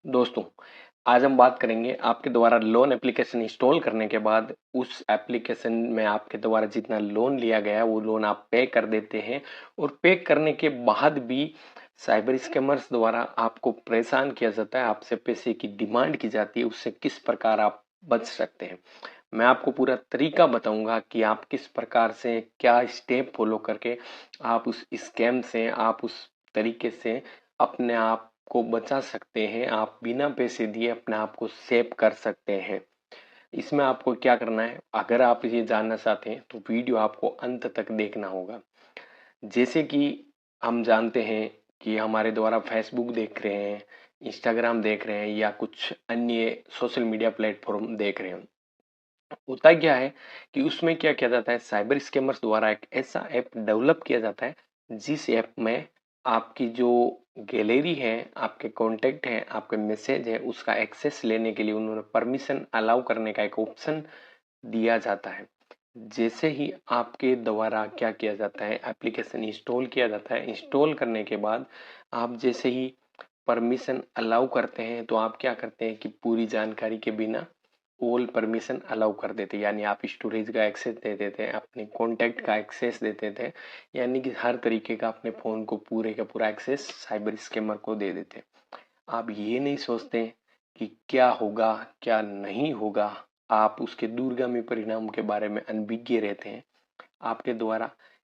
दोस्तों, आज हम बात करेंगे आपके द्वारा लोन एप्लीकेशन इंस्टॉल करने के बाद उस एप्लीकेशन में आपके द्वारा जितना लोन लिया गया वो लोन आप पे कर देते हैं और पे करने के बाद भी साइबर स्कैमर्स द्वारा आपको परेशान किया जाता है, आपसे पैसे की डिमांड की जाती है, उससे किस प्रकार आप बच सकते हैं। मैं आपको पूरा तरीका बताऊंगा कि आप किस प्रकार से क्या स्टेप फॉलो करके आप उस स्कैम से आप उस तरीके से अपने आप को बचा सकते हैं। आप बिना पैसे दिए अपने आप को सेव कर सकते हैं। इसमें आपको क्या करना है, अगर आप ये जानना चाहते हैं तो वीडियो आपको अंत तक देखना होगा। जैसे कि हम जानते हैं कि हमारे द्वारा फेसबुक देख रहे हैं, इंस्टाग्राम देख रहे हैं या कुछ अन्य सोशल मीडिया प्लेटफॉर्म देख रहे हैं। होता क्या है कि उसमें क्या किया जाता है, साइबर स्कैमर्स द्वारा एक ऐसा ऐप डेवलप किया जाता है जिस ऐप में आपकी जो गैलरी है, आपके कॉन्टेक्ट है, आपके मैसेज है, उसका एक्सेस लेने के लिए उन्होंने परमिशन अलाउ करने का एक ऑप्शन दिया जाता है। जैसे ही आपके द्वारा क्या किया जाता है, एप्लीकेशन इंस्टॉल किया जाता है, इंस्टॉल करने के बाद आप जैसे ही परमिशन अलाउ करते हैं तो आप क्या करते हैं कि पूरी जानकारी के बिना ऑल परमिशन अलाउ कर देते, यानी आप स्टोरेज का एक्सेस दे देते हैं, अपने कॉन्टैक्ट का एक्सेस देते थे, यानी कि हर तरीके का अपने फ़ोन को पूरे का पूरा एक्सेस साइबर स्कैमर को दे देते। आप ये नहीं सोचते कि क्या होगा क्या नहीं होगा, आप उसके दूरगामी परिणाम के बारे में अनभिज्ञ रहते हैं। आपके द्वारा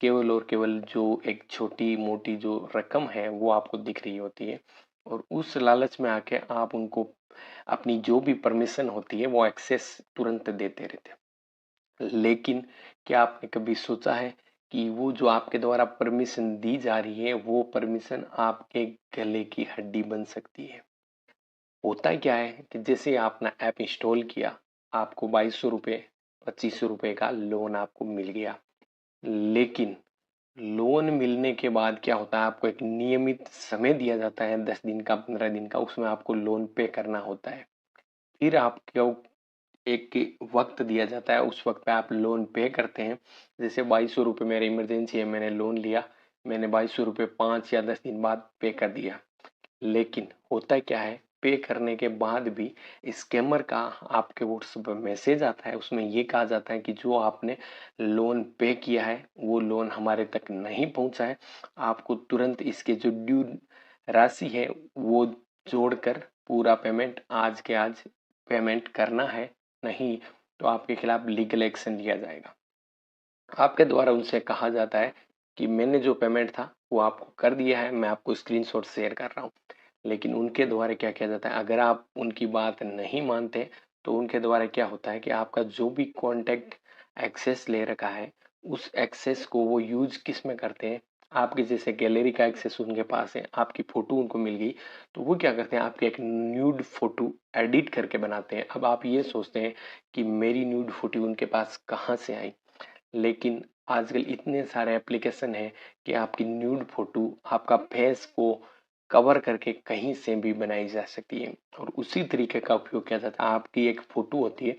केवल और केवल जो एक छोटी मोटी जो रकम है वो आपको दिख रही होती है और उस लालच में आके आप उनको अपनी जो भी परमिशन होती है वो एक्सेस तुरंत देते रहते हैं। लेकिन क्या आपने कभी सोचा है कि वो जो आपके द्वारा परमिशन दी जा रही है वो परमिशन आपके गले की हड्डी बन सकती है। होता क्या है कि जैसे आपने ऐप इंस्टॉल किया, आपको 2200 रुपये 2500 रुपये का लोन आपको मिल गया। लेकिन लोन मिलने के बाद क्या होता है, आपको एक नियमित समय दिया जाता है, 10 दिन का 15 दिन का, उसमें आपको लोन पे करना होता है। फिर आपको एक वक्त दिया जाता है, उस वक्त पे आप लोन पे करते हैं। जैसे 2200 रुपये मेरी इमरजेंसी है, मैंने लोन लिया, मैंने 2200 रुपये 5 या 10 दिन बाद पे कर दिया। लेकिन होता क्या है, पे करने के बाद भी स्कैमर का आपके व्हाट्सएप पर मैसेज आता है, उसमें ये कहा जाता है कि जो आपने लोन पे किया है वो लोन हमारे तक नहीं पहुंचा है, आपको तुरंत इसके जो ड्यू राशि है वो जोड़कर पूरा पेमेंट आज के आज पेमेंट करना है, नहीं तो आपके खिलाफ लीगल एक्शन लिया जाएगा। आपके द्वारा उनसे कहा जाता है कि मैंने जो पेमेंट था वो आपको कर दिया है, मैं आपको स्क्रीनशॉट शेयर कर रहा हूँ। लेकिन उनके द्वारा क्या किया जाता है, अगर आप उनकी बात नहीं मानते तो उनके द्वारा क्या होता है कि आपका जो भी कॉन्टैक्ट एक्सेस ले रखा है उस एक्सेस को वो यूज किस में करते हैं, आपके जैसे गैलरी का एक्सेस उनके पास है, आपकी फोटो उनको मिल गई तो वो क्या करते हैं, आपकी एक न्यूड फोटो एडिट करके बनाते हैं। अब आप ये सोचते हैं कि मेरी न्यूड फोटो उनके पास कहाँ से आई, लेकिन आजकल इतने सारे एप्लीकेशन हैं कि आपकी न्यूड फोटो आपका फेस को कवर करके कहीं से भी बनाई जा सकती है और उसी तरीके का उपयोग किया जाता है। आपकी एक फोटो होती है,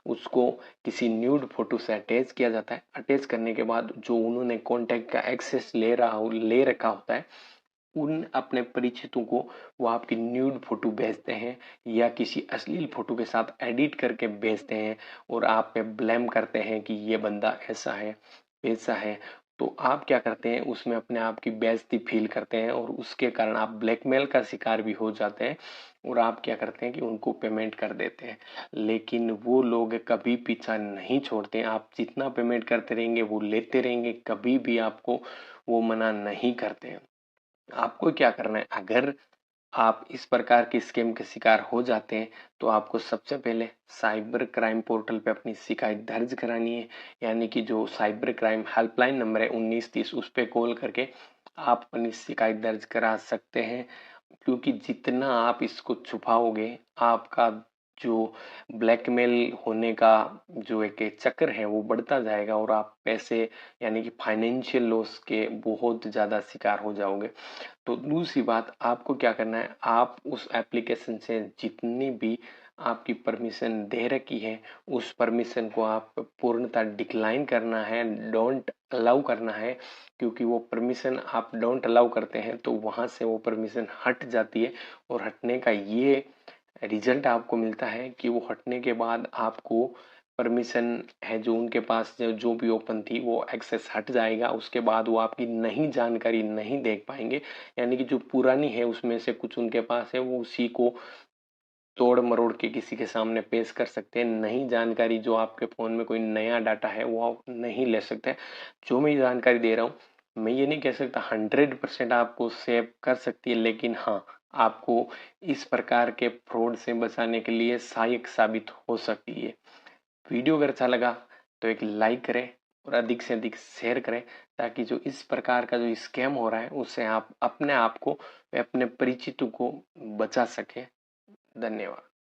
उसको किसी न्यूड फोटो से अटैच किया जाता है, अटैच करने के बाद जो उन्होंने कॉन्टैक्ट का एक्सेस ले रखा होता है उन अपने परिचितों को वो आपकी न्यूड फोटो भेजते हैं या किसी अश्लील फोटो के साथ एडिट करके भेजते हैं और आप पे ब्लेम करते हैं कि ये बंदा ऐसा है वैसा है। तो आप क्या करते हैं, उसमें अपने आप की बेइज्जती फील करते हैं और उसके कारण आप ब्लैकमेल का शिकार भी हो जाते हैं और आप क्या करते हैं कि उनको पेमेंट कर देते हैं। लेकिन वो लोग कभी पीछा नहीं छोड़ते, आप जितना पेमेंट करते रहेंगे वो लेते रहेंगे, कभी भी आपको वो मना नहीं करते हैं। आपको क्या करना है, अगर आप इस प्रकार के स्कैम के शिकार हो जाते हैं तो आपको सबसे पहले साइबर क्राइम पोर्टल पे अपनी शिकायत दर्ज करानी है, यानी कि जो साइबर क्राइम हेल्पलाइन नंबर है 1930 उस पर कॉल करके आप अपनी शिकायत दर्ज करा सकते हैं। क्योंकि जितना आप इसको छुपाओगे आपका जो ब्लैकमेल होने का जो एक चक्कर है वो बढ़ता जाएगा और आप पैसे यानी कि फाइनेंशियल लॉस के बहुत ज़्यादा शिकार हो जाओगे। तो दूसरी बात आपको क्या करना है, आप उस एप्लीकेशन से जितनी भी आपकी परमिशन दे रखी है उस परमिशन को आप पूर्णतः डिक्लाइन करना है, डोंट अलाउ करना है। क्योंकि वो परमिशन आप डोंट अलाउ करते हैं तो वहां से वो परमिशन हट जाती है और हटने का ये रिजल्ट आपको मिलता है कि वो हटने के बाद आपको परमिशन है जो उनके पास जो भी ओपन थी वो एक्सेस हट जाएगा। उसके बाद वो आपकी नई जानकारी नहीं देख पाएंगे, यानी कि जो पुरानी है उसमें से कुछ उनके पास है वो उसी को तोड़ मरोड़ के किसी के सामने पेश कर सकते हैं। नई जानकारी जो आपके फ़ोन में कोई नया डाटा है वो आप नहीं ले सकते। जो मैं जानकारी दे रहा हूँ मैं ये नहीं कह सकता 100% आपको सेव कर सकती है, लेकिन हाँ आपको इस प्रकार के फ्रॉड से बचाने के लिए सहायक साबित हो सकती है। वीडियो अगर अच्छा लगा तो एक लाइक करें और अधिक से अधिक शेयर करें, ताकि जो इस प्रकार का जो स्कैम हो रहा है उससे आप अपने आप को अपने परिचितों को बचा सकें। धन्यवाद।